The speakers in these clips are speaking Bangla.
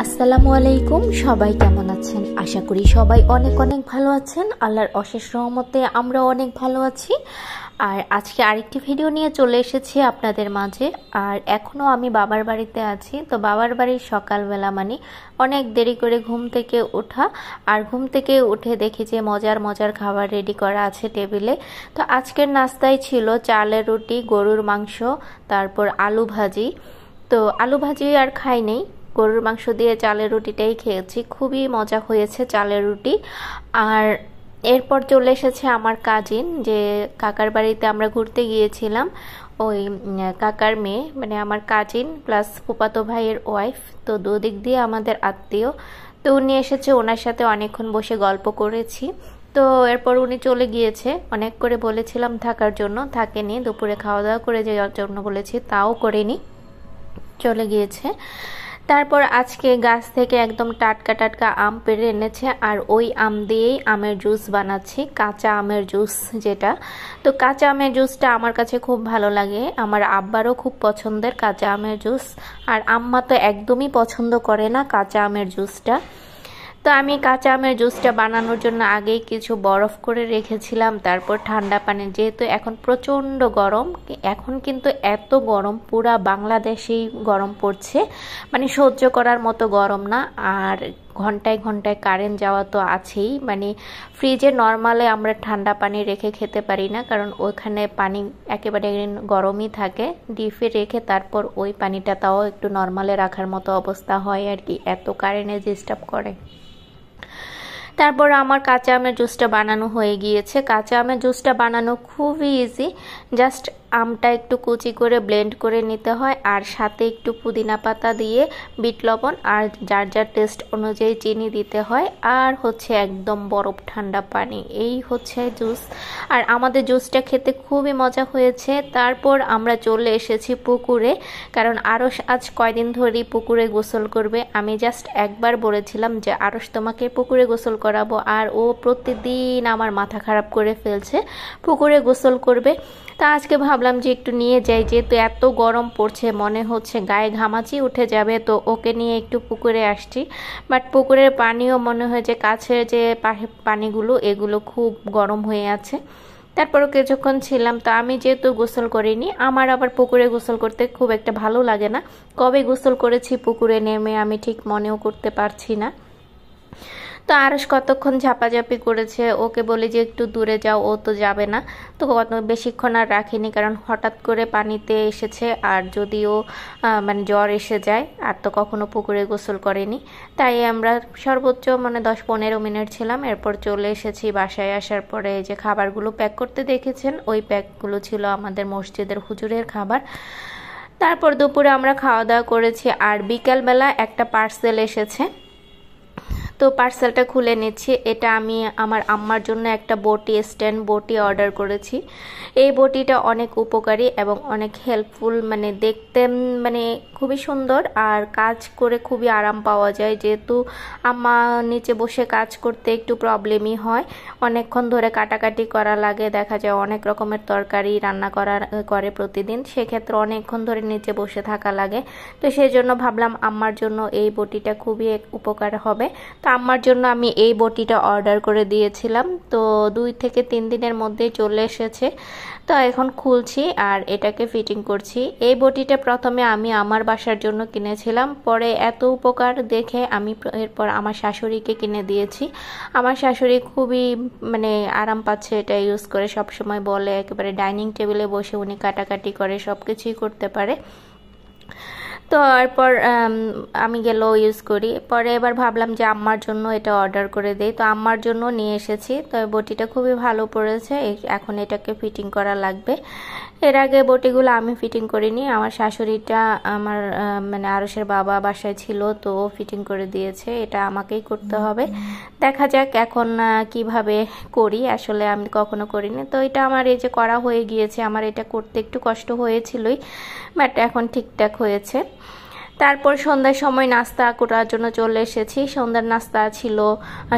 আসসালামু আলাইকুম। সবাই কেমন আছেন? আশা করি সবাই অনেক অনেক ভালো আছেন। আল্লাহর অশেষ রহমতে আমরা অনেক ভালো আছি। আর আজকে আরেকটি ভিডিও নিয়ে চলে এসেছি আপনাদের মাঝে। আর এখনও আমি বাবার বাড়িতে আছি। তো বাবার বাড়ির সকালবেলা মানে অনেক দেরি করে ঘুম থেকে ওঠা, আর ঘুম থেকে উঠে দেখি যে মজার মজার খাবার রেডি করা আছে টেবিলে। তো আজকের নাস্তায় ছিল চালের রুটি, গরুর মাংস, তারপর আলু ভাজি। তো আলু ভাজি আর খাই নেই, গরুর মাংস দিয়ে চালের রুটিটাই খেয়েছি। খুবই মজা হয়েছে চালের রুটি। আর এরপর চলে এসেছে আমার কাজিন, যে কাকার বাড়িতে আমরা ঘুরতে গিয়েছিলাম। ওই কাকার মেয়ে মানে আমার কাজিন প্লাস ফুফাতো ভাইয়ের ওয়াইফ, তো দুদিক দিয়ে আমাদের আত্মীয়। তো উনি এসেছে, ওনার সাথে অনেকক্ষণ বসে গল্প করেছি। তো এরপর উনি চলে গিয়েছে, অনেক করে বলেছিলাম থাকার জন্য, থাকেনি। দুপুরে খাওয়া দাওয়া করে যাওয়ার জন্য বলেছি, তাও করেনি, চলে গিয়েছে। তারপর আজকে গাছ থেকে একদম টাটকা টাটকা আম পেড়ে এনেছে, আর ওই আম দিয়েই আমের জুস বানাচ্ছি, কাঁচা আমের জুস যেটা। তো কাঁচা আমের জুসটা আমার কাছে খুব ভালো লাগে, আমার আব্বারও খুব পছন্দের কাঁচা আমের জুস। আর আম্মা তো একদমই পছন্দ করে না কাঁচা আমের জুসটা। তো আমি কাঁচা আমের জুসটা বানানোর জন্য আগেই কিছু বরফ করে রেখেছিলাম, তারপর ঠান্ডা পানি, যেহেতু এখন প্রচণ্ড গরম, এখন কিন্তু এত গরম পুরা বাংলাদেশেই গরম পড়ছে, মানে সহ্য করার মতো গরম না। আর ঘন্টায় ঘন্টায় কারেন্ট যাওয়া তো আছেই, মানে ফ্রিজে নর্মালে আমরা ঠান্ডা পানি রেখে খেতে পারি না, কারণ ওইখানে পানি একেবারে গরমই থাকে। ডিপে রেখে তারপর ওই পানিটা তাও একটু নর্মালে রাখার মতো অবস্থা হয় আর কি, এত কারেন্টে ডিস্টার্ব করে। তারপর আমার কাঁচা আমের জুসটা বানানো হয়ে গিয়েছে। কাঁচা আমের জুসটা বানানো খুবই ইজি, জাস্ট আমটা একটু কুচি করে ব্লেন্ড করে নিতে হয়, আর সাথে একটু পুদিনা পাতা দিয়ে বিট লবণ আর যার যার টেস্ট অনুযায়ী চিনি দিতে হয়, আর হচ্ছে একদম বরফ ঠান্ডা পানি, এই হচ্ছে জুস। আর আমাদের জুসটা খেতে খুবই মজা হয়েছে। তারপর আমরা চলে এসেছি পুকুরে, কারণ আরশ আজ কয়দিন ধরেই পুকুরে গোসল করবে। আমি জাস্ট একবার বলেছিলাম যে আরশ তোমাকে পুকুরে গোসল করাবো, আর ও প্রতিদিন আমার মাথা খারাপ করে ফেলছে, পুকুরে গোসল করবে। তা আজকে ভাবলাম যে একটু নিয়ে যাই, যেহেতু এত গরম পড়ছে, মনে হচ্ছে গায়ে ঘামাচি উঠে যাবে, তো ওকে নিয়ে একটু পুকুরে আসছি। বাট পুকুরের পানিও মনে হয় যে কাছের যে পানিগুলো এগুলো খুব গরম হয়ে আছে। তারপরও কিছুক্ষণ ছিলাম। তো আমি যেহেতু গোসল করিনি, আমার আবার পুকুরে গোসল করতে খুব একটা ভালো লাগে না। কবে গোসল করেছি পুকুরে নেমে আমি ঠিক মনেও করতে পারছি না। তো আরশ কতক্ষণ ঝাপাঝাপি করেছে, ওকে বলি যে একটু দূরে যাও, ও তো যাবে না। তো বেশিক্ষণ আর রাখিনি, কারণ হঠাৎ করে পানিতে এসেছে, আর যদিও মানে জ্বর এসে যায়, আর তো কখনো পুকুরে গোসল করেনি। তাই আমরা সর্বোচ্চ মানে 10-15 মিনিট ছিলাম, এরপর চলে এসেছি বাসায়। আসার পরে যে খাবারগুলো প্যাক করতে দেখেছেন, ওই প্যাকগুলো ছিল আমাদের মসজিদের হুজুরের খাবার। তারপর দুপুরে আমরা খাওয়া দাওয়া করেছি, আর বিকালবেলা একটা পার্সেল এসেছে, তো পার্সেলটা খুলে নিচ্ছি। এটা আমি আমার আম্মার জন্য একটা বটি স্ট্যান্ড বটি অর্ডার করেছি। এই বটিটা অনেক উপকারী এবং অনেক হেল্পফুল, মানে দেখতে মানে খুবই সুন্দর, আর কাজ করে খুবই আরাম পাওয়া যায়। যেহেতু আম্মা নিচে বসে কাজ করতে একটু প্রবলেমই হয়, অনেকক্ষণ ধরে কাটাকাটি করা লাগে, দেখা যায় অনেক রকমের তরকারি রান্না করে প্রতিদিন, সেক্ষেত্রে অনেকক্ষণ ধরে নিচে বসে থাকা লাগে। তো সেই জন্য ভাবলাম আম্মার জন্য এই বটিটা খুবই উপকার হবে। তো আমার জন্য আমি এই বটিটা অর্ডার করে দিয়েছিলাম, তো 2 থেকে 3 দিনের মধ্যেই চলে এসেছে। তো এখন খুলছি আর এটাকে ফিটিং করছি। এই বটিটা প্রথমে আমি আমার বাসার জন্য কিনেছিলাম, পরে এত উপকার দেখে আমি এরপর আমার শাশুড়িকে কিনে দিয়েছি। আমার শাশুড়ি খুবই মানে আরাম পাচ্ছে এটা ইউজ করে, সব সময় বলে একেবারে ডাইনিং টেবিলে বসে উনি কাটাকাটি করে সব কিছুই করতে পারে। তো এরপর আমি গেলেও ইউজ করি। পরে এবার ভাবলাম যে আম্মার জন্য এটা অর্ডার করে দেই, তো আম্মার জন্য নিয়ে এসেছি। তো বটিটা খুবই ভালো পড়েছে, এখন এটাকে ফিটিং করা লাগবে। এর আগে বটিগুলো আমি ফিটিং করিনি, আমার শাশুড়িটা আমার মানে আরশের বাবা বাসায় ছিল, তো ও ফিটিং করে দিয়েছে, এটা আমাকেই করতে হবে। দেখা যাক এখন কিভাবে করি, আসলে আমি কখনো করিনি। তো এটা আমার এই যে করা হয়ে গিয়েছে, আমার এটা করতে একটু কষ্ট হয়েছিলই, বাট এখন ঠিকঠাক হয়েছে। তারপর সন্ধ্যার সময় নাস্তা করার জন্য চলে এসেছি। সন্ধ্যার নাস্তা ছিল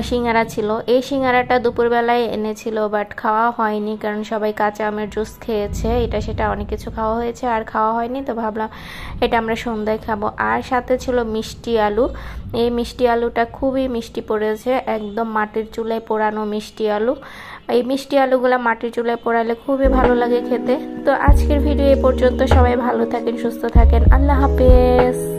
সিঙ্গারা ছিল। এই সিঙ্গারাটা দুপুরবেলায় এনেছিল, বাট খাওয়া হয়নি কারণ সবাই কাঁচা আমের জুস খেয়েছে, এটা সেটা অনেক কিছু খাওয়া হয়েছে আর খাওয়া হয়নি, তো ভাবলাম এটা আমরা সন্ধ্যায় খাবো। আর সাথে ছিল মিষ্টি আলু। এই মিষ্টি আলুটা খুবই মিষ্টি পড়েছে, একদম মাটির চুলায় পোড়ানো মিষ্টি আলু। এই মিষ্টি আলুগুলা মাটির চুলায় পোড়ালে খুবই ভালো লাগে খেতে। তো আজকের ভিডিও এ পর্যন্ত, সবাই ভালো থাকেন, সুস্থ থাকেন, আল্লাহ হাফেজ।